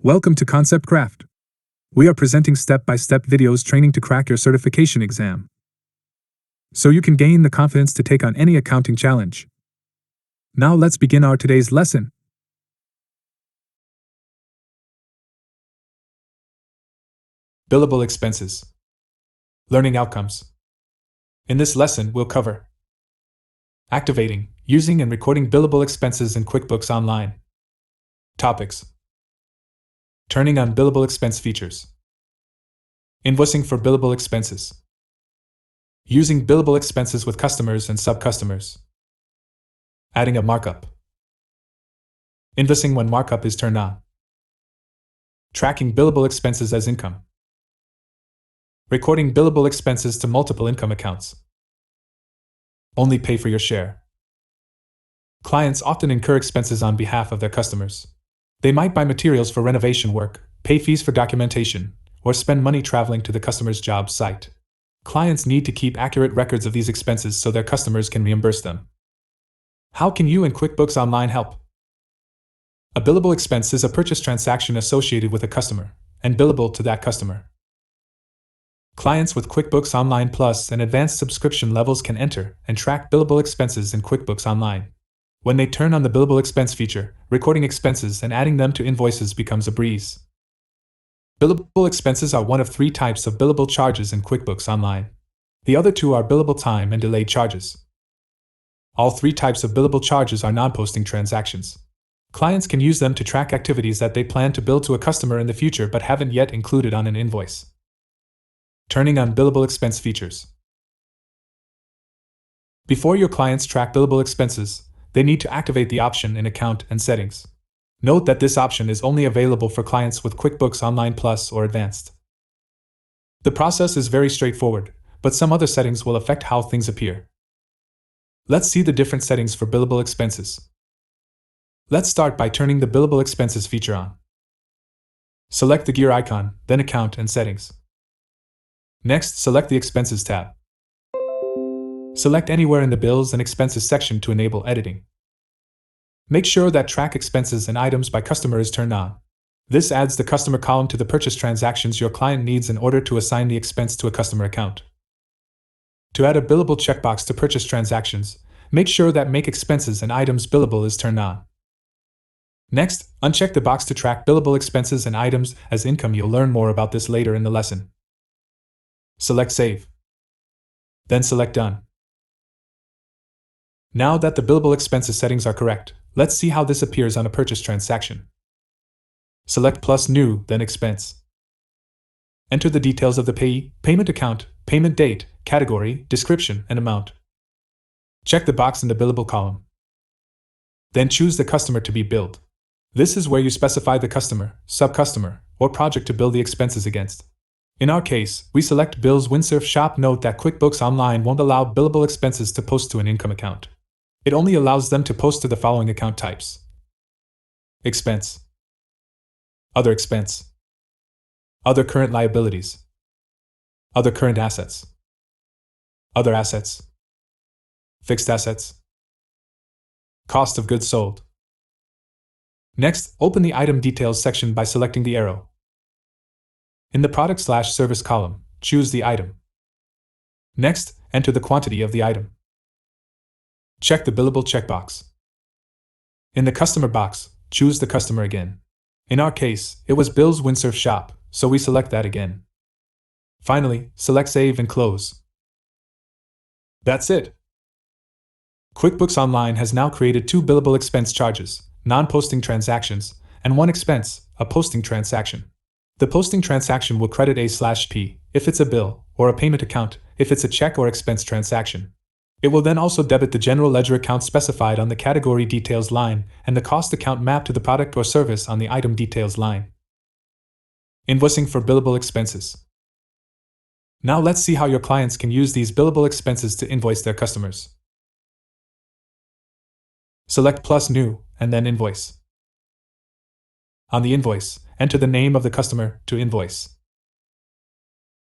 Welcome to Concept Craft. We are presenting step-by-step videos training to crack your certification exam, so you can gain the confidence to take on any accounting challenge. Now let's begin our today's lesson. Billable expenses. Learning outcomes. In this lesson, we'll cover activating, using and recording billable expenses in QuickBooks Online. Topics: turning on billable expense features, invoicing for billable expenses, using billable expenses with customers and sub-customers, adding a markup, invoicing when markup is turned on, tracking billable expenses as income, recording billable expenses to multiple income accounts, only pay for your share. Clients often incur expenses on behalf of their customers. They might buy materials for renovation work, pay fees for documentation, or spend money traveling to the customer's job site. Clients need to keep accurate records of these expenses so their customers can reimburse them. How can you and QuickBooks Online help? A billable expense is a purchase transaction associated with a customer, and billable to that customer. Clients with QuickBooks Online Plus and advanced subscription levels can enter and track billable expenses in QuickBooks Online. When they turn on the billable expense feature, recording expenses and adding them to invoices becomes a breeze. Billable expenses are one of three types of billable charges in QuickBooks Online. The other two are billable time and delayed charges. All three types of billable charges are non-posting transactions. Clients can use them to track activities that they plan to bill to a customer in the future but haven't yet included on an invoice. Turning on billable expense features. Before your clients track billable expenses, they need to activate the option in Account and Settings. Note that this option is only available for clients with QuickBooks Online Plus or Advanced. The process is very straightforward, but some other settings will affect how things appear. Let's see the different settings for billable expenses. Let's start by turning the billable expenses feature on. Select the gear icon, then Account and Settings. Next, select the Expenses tab. Select anywhere in the Bills and Expenses section to enable editing. Make sure that Track Expenses and Items by Customer is turned on. This adds the customer column to the purchase transactions your client needs in order to assign the expense to a customer account. To add a billable checkbox to purchase transactions, make sure that Make Expenses and Items Billable is turned on. Next, uncheck the box to track billable expenses and items as income. You'll learn more about this later in the lesson. Select Save. Then select Done. Now that the billable expenses settings are correct, let's see how this appears on a purchase transaction. Select Plus New, then Expense. Enter the details of the payee, payment account, payment date, category, description, and amount. Check the box in the billable column. Then choose the customer to be billed. This is where you specify the customer, sub-customer, or project to bill the expenses against. In our case, we select Bills Windsurf Shop. Note that QuickBooks Online won't allow billable expenses to post to an income account. It only allows them to post to the following account types: Expense, Other Expense, Other Current Liabilities, Other Current Assets, Other Assets, Fixed Assets, Cost of Goods Sold. Next, open the Item Details section by selecting the arrow. In the Product/Service column, choose the item. Next, enter the quantity of the item. Check the Billable checkbox. In the Customer box, choose the customer again. In our case, it was Bills Windsurf Shop, so we select that again. Finally, select Save and Close. That's it! QuickBooks Online has now created two billable expense charges, non-posting transactions, and one expense, a posting transaction. The posting transaction will credit A/P if it's a bill, or a payment account if it's a check or expense transaction. It will then also debit the general ledger account specified on the category details line and the cost account mapped to the product or service on the item details line. Invoicing for billable expenses. Now let's see how your clients can use these billable expenses to invoice their customers. Select Plus New, and then Invoice. On the invoice, enter the name of the customer to invoice.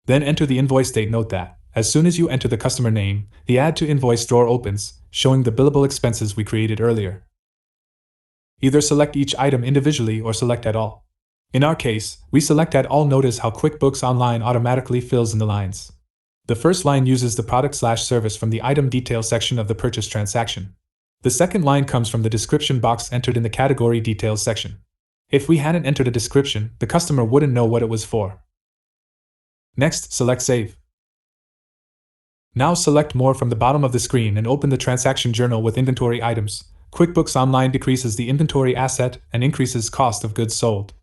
Then enter the invoice date. Note that, as soon as you enter the customer name, the Add to Invoice drawer opens, showing the billable expenses we created earlier. Either select each item individually or select at all. In our case, we select Add All. Notice how QuickBooks Online automatically fills in the lines. The first line uses the product/service from the item detail section of the purchase transaction. The second line comes from the description box entered in the category details section. If we hadn't entered a description, the customer wouldn't know what it was for. Next, select Save. Now select More from the bottom of the screen and open the transaction journal with inventory items. QuickBooks Online decreases the inventory asset and increases cost of goods sold.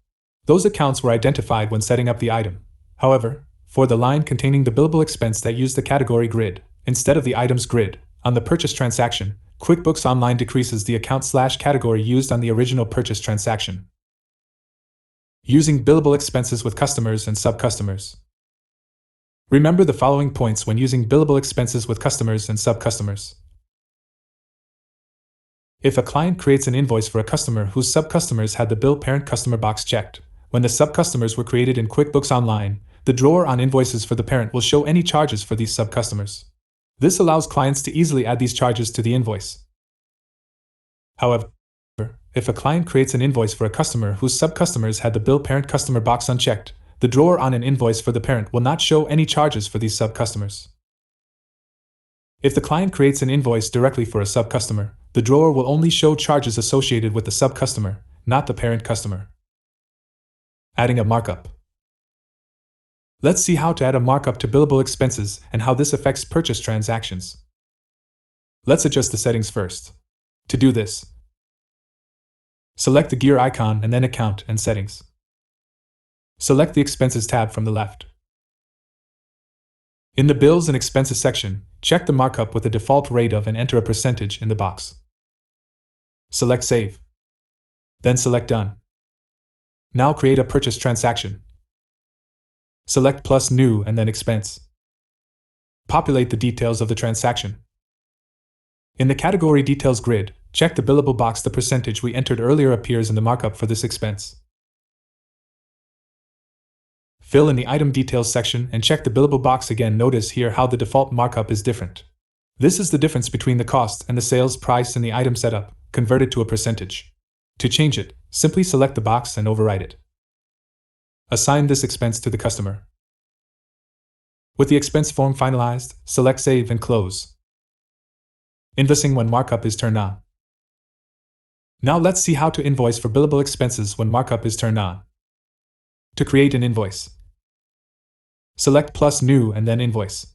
Those accounts were identified when setting up the item. However, for the line containing the billable expense that used the category grid, instead of the items grid, on the purchase transaction, QuickBooks Online decreases the account/category used on the original purchase transaction. Using billable expenses with customers and sub-customers. Remember the following points when using billable expenses with customers and sub-customers. If a client creates an invoice for a customer whose sub-customers had the bill parent customer box checked, when the sub-customers were created in QuickBooks Online, the drawer on invoices for the parent will show any charges for these sub-customers. This allows clients to easily add these charges to the invoice. However, if a client creates an invoice for a customer whose sub-customers had the bill parent customer box unchecked, the drawer on an invoice for the parent will not show any charges for these sub-customers. If the client creates an invoice directly for a sub-customer, the drawer will only show charges associated with the sub-customer, not the parent customer. Adding a markup. Let's see how to add a markup to billable expenses and how this affects purchase transactions. Let's adjust the settings first. To do this, select the gear icon and then Account and Settings. Select the Expenses tab from the left. In the Bills and Expenses section, check the markup with the default rate of and enter a percentage in the box. Select Save. Then select Done. Now create a purchase transaction. Select Plus New and then Expense. Populate the details of the transaction. In the Category Details grid, check the billable box. The percentage we entered earlier appears in the markup for this expense. Fill in the Item Details section and check the billable box again. Notice here how the default markup is different. This is the difference between the cost and the sales price in the item setup, converted to a percentage. To change it, simply select the box and overwrite it. Assign this expense to the customer. With the expense form finalized, select Save and Close. Invoicing when markup is turned on. Now let's see how to invoice for billable expenses when markup is turned on. To create an invoice, select Plus New and then Invoice.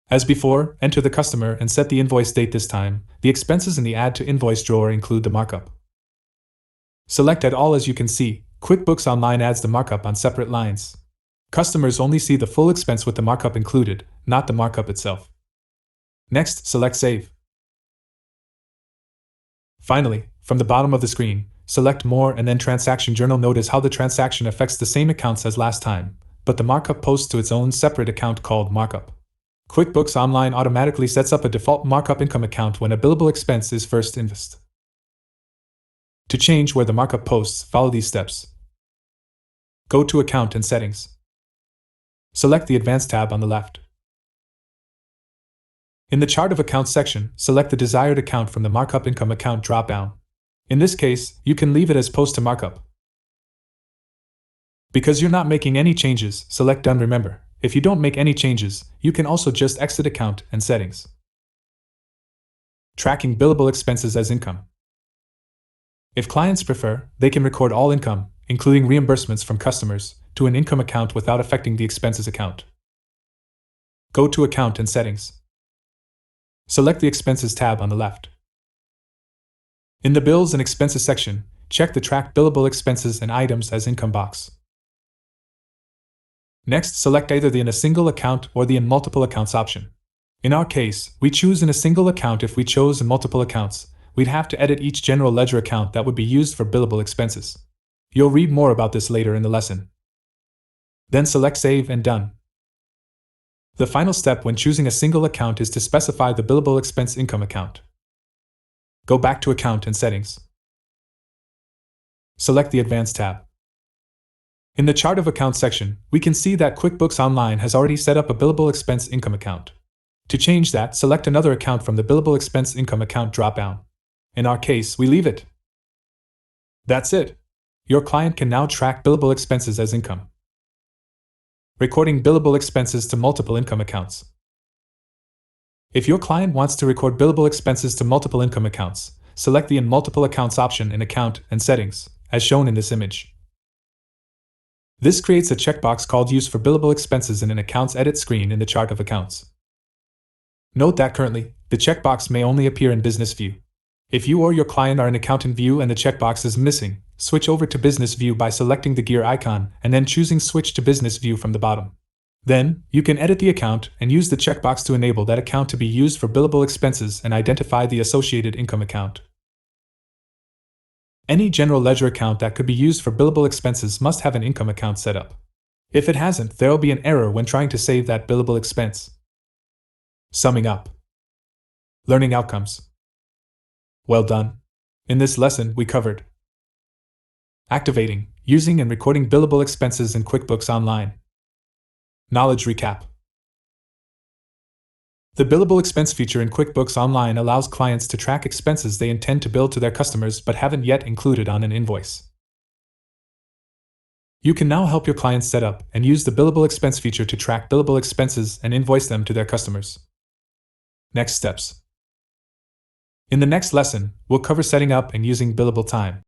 As before, enter the customer and set the invoice date. This time, the expenses in the Add to Invoice drawer include the markup. Select Add All. As you can see, QuickBooks Online adds the markup on separate lines. Customers only see the full expense with the markup included, not the markup itself. Next, select Save. Finally, from the bottom of the screen, select More and then Transaction Journal. Notice how the transaction affects the same accounts as last time, but the markup posts to its own separate account called Markup. QuickBooks Online automatically sets up a default markup income account when a billable expense is first invoiced. To change where the markup posts, follow these steps. Go to Account and Settings. Select the Advanced tab on the left. In the Chart of Accounts section, select the desired account from the Markup Income Account drop-down. In this case, you can leave it as Post to Markup. Because you're not making any changes, select Done. Remember, if you don't make any changes, you can also just exit Account and Settings. Tracking billable expenses as income. If clients prefer, they can record all income, including reimbursements from customers, to an income account without affecting the expenses account. Go to Account and Settings. Select the Expenses tab on the left. In the Bills and Expenses section, check the Track Billable Expenses and Items as Income box. Next, select either the In a Single Account or the In Multiple Accounts option. In our case, we choose In a Single Account. If we chose In Multiple Accounts, we'd have to edit each general ledger account that would be used for billable expenses. You'll read more about this later in the lesson. Then select Save and Done. The final step when choosing a single account is to specify the billable expense income account. Go back to Account and Settings. Select the Advanced tab. In the Chart of Accounts section, we can see that QuickBooks Online has already set up a billable expense income account. To change that, select another account from the Billable Expense Income account drop-down. In our case, we leave it. That's it. Your client can now track billable expenses as income. Recording billable expenses to multiple income accounts. If your client wants to record billable expenses to multiple income accounts, select the In Multiple Accounts option in Account and Settings, as shown in this image. This creates a checkbox called Use for Billable Expenses in an Accounts Edit screen in the chart of accounts. Note that currently, the checkbox may only appear in Business View. If you or your client are in Accountant View and the checkbox is missing, switch over to Business View by selecting the gear icon and then choosing Switch to Business View from the bottom. Then, you can edit the account and use the checkbox to enable that account to be used for billable expenses and identify the associated income account. Any general ledger account that could be used for billable expenses must have an income account set up. If it hasn't, there will be an error when trying to save that billable expense. Summing up. Learning outcomes. Well done. In this lesson, we covered activating, using and recording billable expenses in QuickBooks Online. Knowledge recap. The billable expense feature in QuickBooks Online allows clients to track expenses they intend to bill to their customers but haven't yet included on an invoice. You can now help your clients set up and use the billable expense feature to track billable expenses and invoice them to their customers. Next steps. In the next lesson, we'll cover setting up and using billable time.